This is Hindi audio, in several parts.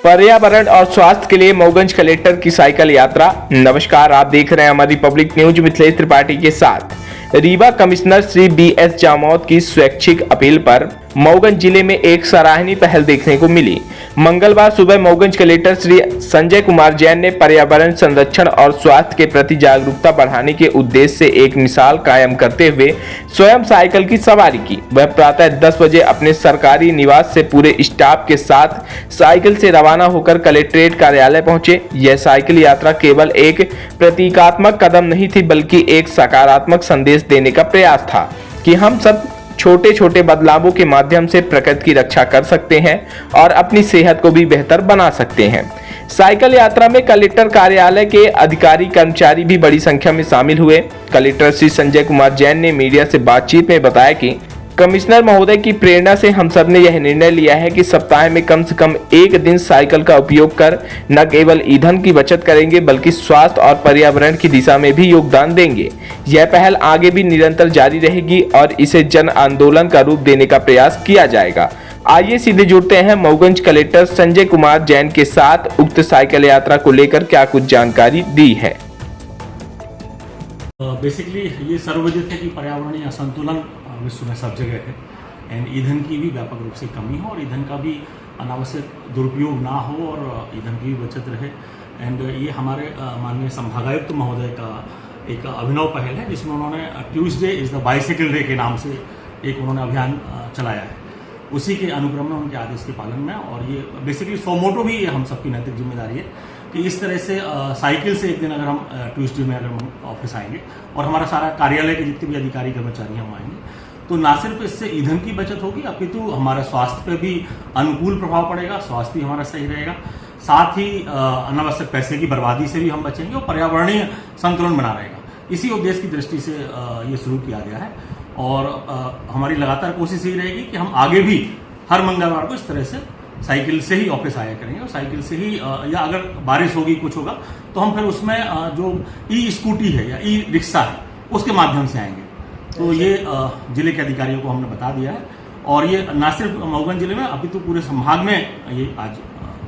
पर्यावरण और स्वास्थ्य के लिए मऊगंज कलेक्टर की साइकिल यात्रा। नमस्कार, आप देख रहे हैं हमारी पब्लिक न्यूज मिथिलेश त्रिपाठी के साथ। रीवा कमिश्नर श्री BS जामोद की स्वैच्छिक अपील पर मऊगंज जिले में एक सराहनीय पहल देखने को मिली। मंगलवार सुबह मऊगंज कलेक्टर श्री संजय कुमार जैन ने पर्यावरण संरक्षण और स्वास्थ्य के प्रति जागरूकता बढ़ाने के उद्देश्य से एक मिसाल कायम करते हुए स्वयं साइकिल की सवारी की। वह प्रातः 10 बजे अपने सरकारी निवास से पूरे स्टाफ के साथ साइकिल से रवाना होकर कलेक्ट्रेट कार्यालय पहुंचे। यह साइकिल यात्रा केवल एक प्रतीकात्मक कदम नहीं थी, बल्कि एक सकारात्मक संदेश देने का प्रयास था कि हम सब छोटे छोटे बदलावों के माध्यम से प्रकृति की रक्षा कर सकते हैं और अपनी सेहत को भी बेहतर बना सकते हैं। साइकिल यात्रा में कलेक्टर कार्यालय के अधिकारी कर्मचारी भी बड़ी संख्या में शामिल हुए। कलेक्टर श्री संजय कुमार जैन ने मीडिया से बातचीत में बताया कि कमिश्नर महोदय की प्रेरणा से हम सब ने यह निर्णय लिया है कि सप्ताह में कम से कम एक दिन साइकिल का उपयोग कर न केवल ईंधन की बचत करेंगे, बल्कि स्वास्थ्य और पर्यावरण की दिशा में भी योगदान देंगे। यह पहल आगे भी निरंतर जारी रहेगी और इसे जन आंदोलन का रूप देने का प्रयास किया जाएगा। आइए सीधे जुड़ते हैं मऊगंज कलेक्टर संजय कुमार जैन के साथ। उक्त साइकिल यात्रा को लेकर क्या कुछ जानकारी दी है। बेसिकली ये सर्वविदित है कि पर्यावरणीय असंतुलन विश्व में सब जगह है एंड ईंधन की भी व्यापक रूप से कमी हो और ईंधन का भी अनावश्यक दुरुपयोग ना हो और ईंधन की भी बचत रहे। एंड ये हमारे माननीय संभागायुक्त महोदय का एक अभिनव पहल है, जिसमें उन्होंने Tuesday is the bicycle day के नाम से एक उन्होंने अभियान चलाया है। उसी के अनुक्रम में उनके आदेश के पालन में, और ये बेसिकली सोमोटो भी हम सबकी नैतिक जिम्मेदारी है कि इस तरह से साइकिल से एक दिन अगर हम ट्यूसडे में अगर हम ऑफिस आएंगे और हमारा सारा कार्यालय के जितने भी अधिकारी कर्मचारी हम आएंगे, तो ना सिर्फ इससे ईंधन की बचत होगी, अपितु हमारे स्वास्थ्य पे भी अनुकूल प्रभाव पड़ेगा, स्वास्थ्य भी हमारा सही रहेगा। साथ ही अनावश्यक पैसे की बर्बादी से भी हम बचेंगे और पर्यावरणीय संतुलन बना रहेगा। इसी उद्देश्य की दृष्टि से ये शुरू किया गया है और हमारी लगातार कोशिश यही रहेगी कि हम आगे भी हर मंगलवार को इस तरह से साइकिल से ही ऑफिस आया करेंगे और साइकिल से ही या अगर बारिश होगी कुछ होगा तो हम फिर उसमें जो ई स्कूटी है या ई रिक्शा है उसके माध्यम से आएंगे। तो ये जिले के अधिकारियों को हमने बता दिया है और ये न सिर्फ मऊगंज जिले में अपितु पूरे संभाग में ये आज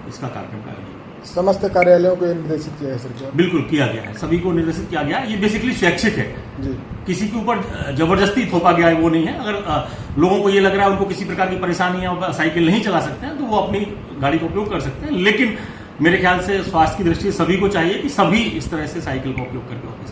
इसका कार्यक्रम का समस्त कार्यालयों को निर्देशित किया है सरकार। बिल्कुल किया गया है, सभी को निर्देशित किया गया है। ये बेसिकली स्वैच्छिक है जी, किसी के ऊपर जबरदस्ती थोपा गया है वो नहीं है। अगर लोगों को ये लग रहा है उनको किसी प्रकार की परेशानी है, साइकिल नहीं चला सकते हैं, तो वो अपनी गाड़ी का उपयोग कर सकते हैं। लेकिन मेरे ख्याल से स्वास्थ्य की दृष्टि से सभी को चाहिए कि सभी इस तरह से साइकिल का उपयोग करके ऑफिस